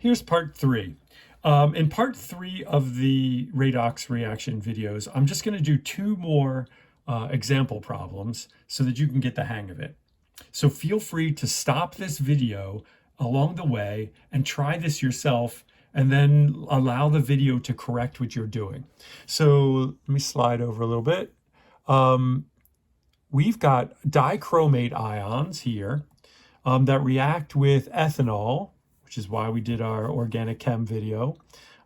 Here's part 3. In part 3 of the redox reaction videos, I'm just going to do 2 more example problems so that you can get the hang of it. So feel free to stop this video along the way and try this yourself, and then allow the video to correct what you're doing. So let me slide over a little bit. We've got dichromate ions here that react with ethanol, which is why we did our organic chem video,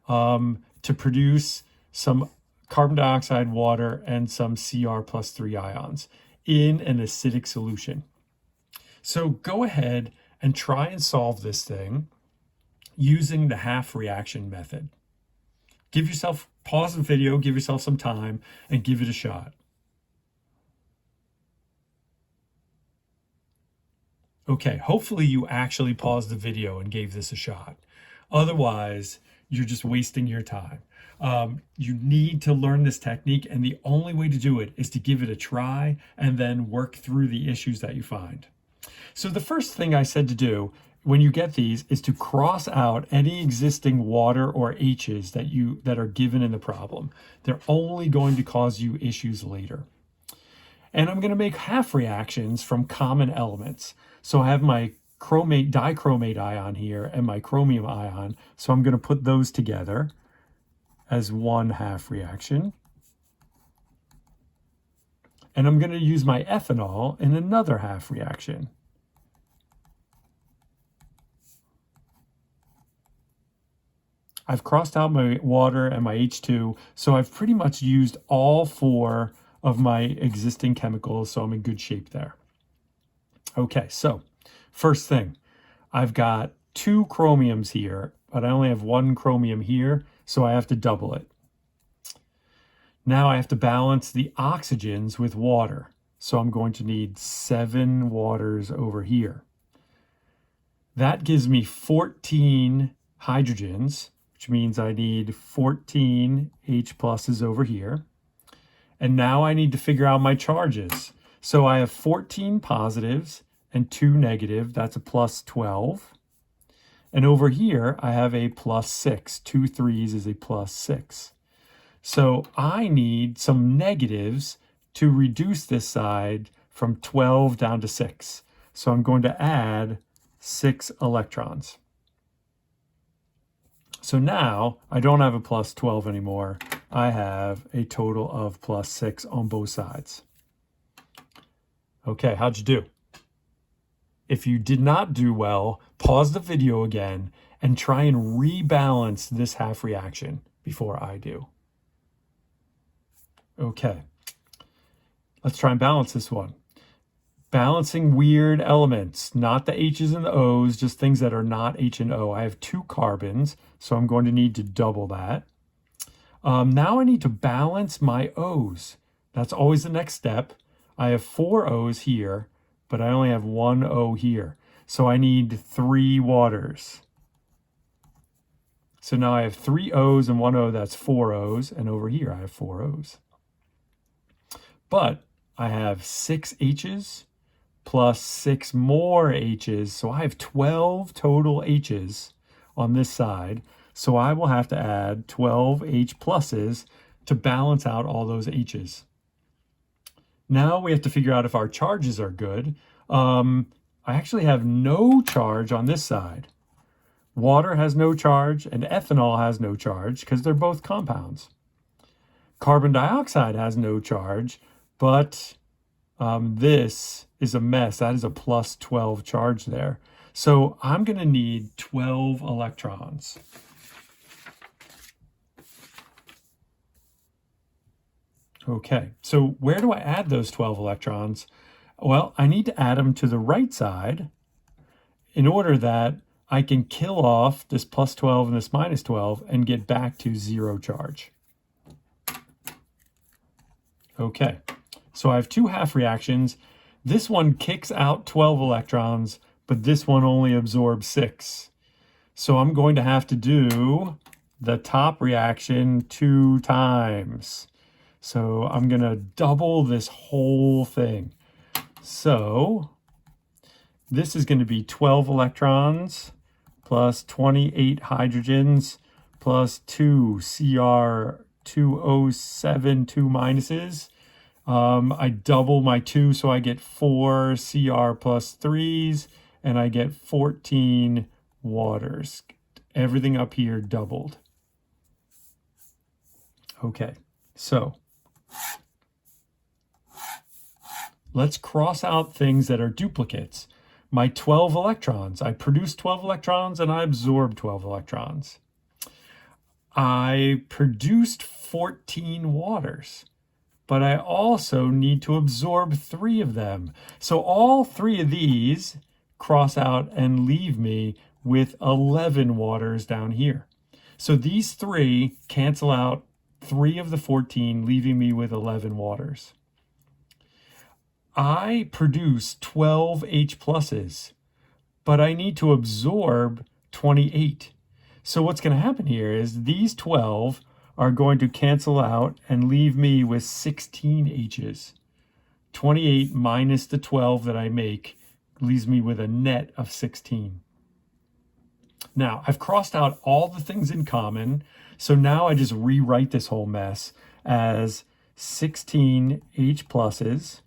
to produce some carbon dioxide, water, and some Cr+3 ions in an acidic solution. So go ahead and try and solve this thing using the half reaction method. Pause the video, give yourself some time, and give it a shot. Okay, hopefully you actually paused the video and gave this a shot. Otherwise, you're just wasting your time. You need to learn this technique, and the only way to do it is to give it a try and then work through the issues that you find. So the first thing I said to do when you get these is to cross out any existing water or H's that are given in the problem. They're only going to cause you issues later. And I'm going to make half reactions from common elements. So I have my dichromate ion here and my chromium ion. So I'm going to put those together as one half reaction. And I'm going to use my ethanol in another half reaction. I've crossed out my water and my H2, so I've pretty much used all 4 of my existing chemicals, so I'm in good shape there. Okay, so first thing, I've got 2 chromiums here, but I only have 1 chromium here, so I have to double it. Now I have to balance the oxygens with water, so I'm going to need 7 waters over here. That gives me 14 hydrogens, which means I need 14 H pluses over here. And now I need to figure out my charges. So I have 14 positives and 2 negative, that's a plus 12. And over here, I have a plus 6. 2 3s is a plus 6. So I need some negatives to reduce this side from 12 down to 6. So I'm going to add 6 electrons. So now I don't have a plus 12 anymore. I have a total of plus 6 on both sides. Okay, how'd you do? If you did not do well, pause the video again and try and rebalance this half reaction before I do. Okay, let's try and balance this one. Balancing weird elements, not the H's and the O's, just things that are not H and O. I have 2 carbons, so I'm going to need to double that. Now I need to balance my O's. That's always the next step. I have 4 O's here, but I only have 1 O here. So I need 3 waters. So now I have 3 O's and 1 O, that's 4 O's, and over here I have 4 O's. But I have 6 H's plus 6 more H's, so I have 12 total H's on this side. So I will have to add 12 H pluses to balance out all those H's. Now we have to figure out if our charges are good. I actually have no charge on this side. Water has no charge and ethanol has no charge because they're both compounds. Carbon dioxide has no charge, but this is a mess. That is a plus 12 charge there. So I'm going to need 12 electrons. Okay, so where do I add those 12 electrons? Well, I need to add them to the right side in order that I can kill off this plus 12 and this minus 12 and get back to 0 charge. Okay, so I have 2 half reactions. This one kicks out 12 electrons, but this one only absorbs 6. So I'm going to have to do the top reaction 2 times. So I'm going to double this whole thing. So this is going to be 12 electrons plus 28 hydrogens plus 2 Cr2O7, 2 minuses. I double my 2, so I get 4 Cr plus 3s, and I get 14 waters. Everything up here doubled. Okay, so let's cross out things that are duplicates. My 12 electrons, I produce 12 electrons and I absorb 12 electrons. I produced 14 waters, but I also need to absorb 3 of them. So all 3 of these cross out and leave me with 11 waters down here. So these 3 cancel out 3 of the 14, leaving me with 11 waters. I produce 12 H pluses, but I need to absorb 28. So what's going to happen here is these 12 are going to cancel out and leave me with 16 H's. 28 minus the 12 that I make leaves me with a net of 16. Now, I've crossed out all the things in common, so now I just rewrite this whole mess as 16 H pluses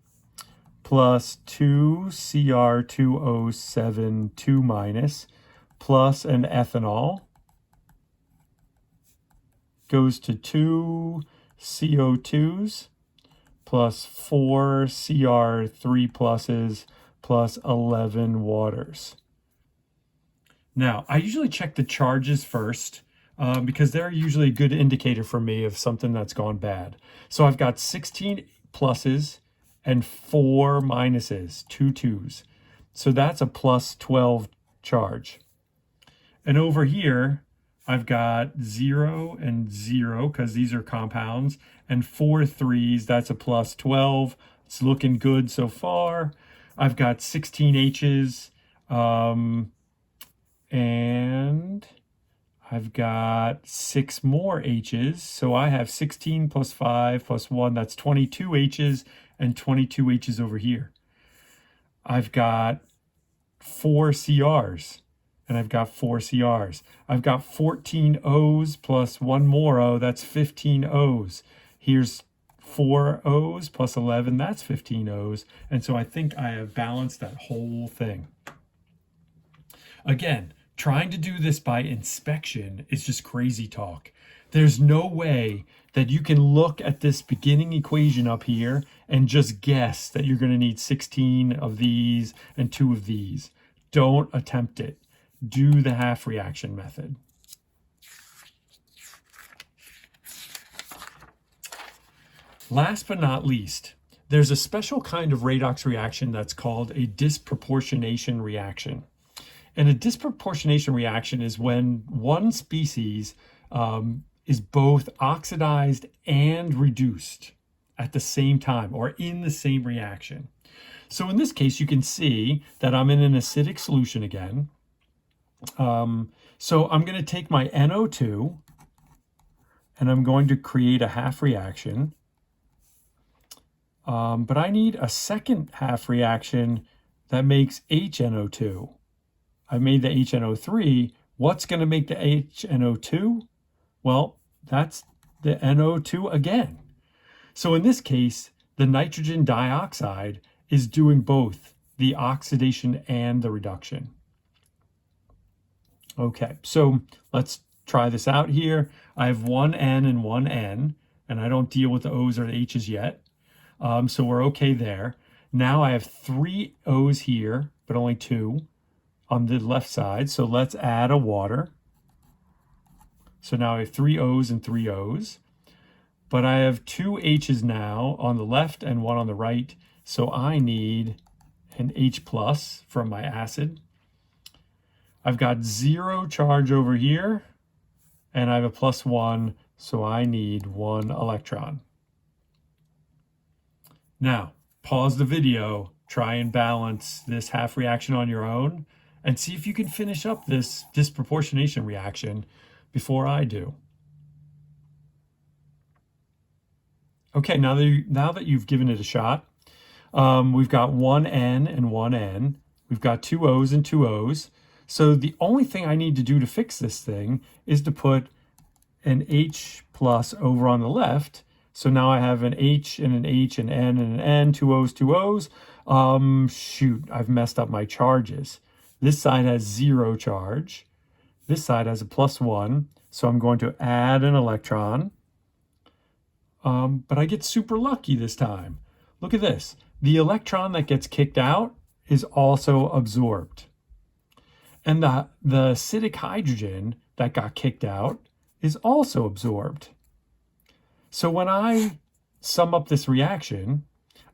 plus 2 Cr2O7, 2 minus, plus an ethanol goes to 2 CO2s plus 4 Cr3 pluses plus 11 waters. Now, I usually check the charges first because they're usually a good indicator for me of something that's gone bad. So I've got 16 pluses and 4 minuses, 2 2s. So that's a plus 12 charge. And over here, I've got 0 and 0 because these are compounds, and 4 3s, that's a plus 12. It's looking good so far. I've got 16 H's, and I've got 6 more H's. So I have 16 plus 5 plus 1, that's 22 H's, and 22 H's over here. I've got 4 Crs, and I've got 4 Crs. I've got 14 O's plus 1 more O, that's 15 O's. Here's 4 O's plus 11, that's 15 O's. And so I think I have balanced that whole thing. Again, trying to do this by inspection is just crazy talk. There's no way that you can look at this beginning equation up here and just guess that you're going to need 16 of these and 2 of these. Don't attempt it. Do the half reaction method. Last but not least, there's a special kind of redox reaction that's called a disproportionation reaction. And a disproportionation reaction is when one species is both oxidized and reduced at the same time or in the same reaction. So in this case, you can see that I'm in an acidic solution again. So I'm going to take my NO2 and I'm going to create a half reaction. But I need a second half reaction that makes HNO2. I made the HNO3. What's going to make the HNO2? Well, that's the NO2 again. So in this case, the nitrogen dioxide is doing both the oxidation and the reduction. Okay, so let's try this out here. I have one N and one N, and I don't deal with the O's or the H's yet. So we're okay there. Now I have 3 O's here, but only 2 on the left side. So let's add a water. So now I have 3 O's and 3 O's. But I have 2 H's now on the left and 1 on the right. So I need an H plus from my acid. I've got 0 charge over here, and I have a plus 1, so I need 1 electron. Now, pause the video, try and balance this half reaction on your own, and see if you can finish up this disproportionation reaction before I do. Okay, now that you've given it a shot, we've got 1 N and 1 N. We've got 2 O's and 2 O's. So the only thing I need to do to fix this thing is to put an H plus over on the left. So now I have an H and an H and an N, two O's, two O's. Shoot, I've messed up my charges. This side has 0 charge. This side has a +1. So I'm going to add an electron. But I get super lucky this time. Look at this. The electron that gets kicked out is also absorbed. And the acidic hydrogen that got kicked out is also absorbed. So when I sum up this reaction,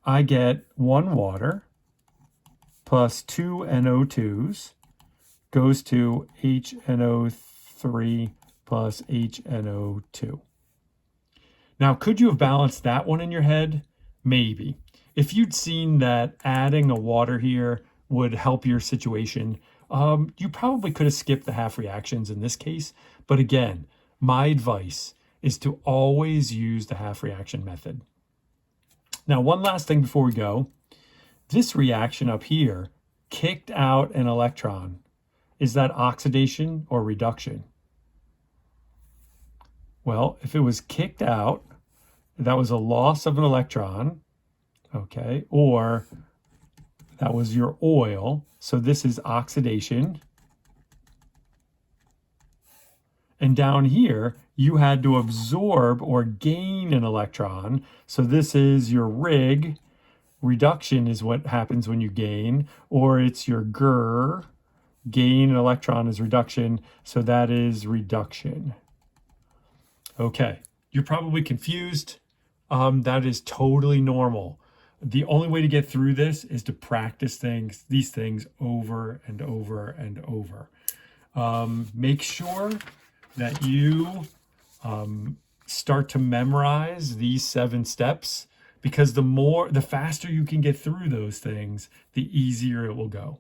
I get 1 water plus 2 NO2s goes to HNO3 plus HNO2. Now, could you have balanced that one in your head? Maybe. If you'd seen that adding a water here would help your situation, you probably could have skipped the half reactions in this case. But again, my advice is to always use the half reaction method. Now, one last thing before we go. This reaction up here kicked out an electron. Is that oxidation or reduction? Well, if it was kicked out, that was a loss of an electron, okay, or that was your oil. So this is oxidation. And down here, you had to absorb or gain an electron. So this is your rig. Reduction is what happens when you gain, or it's your GER. Gain an electron is reduction. So that is reduction. Okay, you're probably confused. That is totally normal. The only way to get through this is to practice these things over and over and over. Make sure that you start to memorize these 7 steps, because the faster you can get through those things, the easier it will go.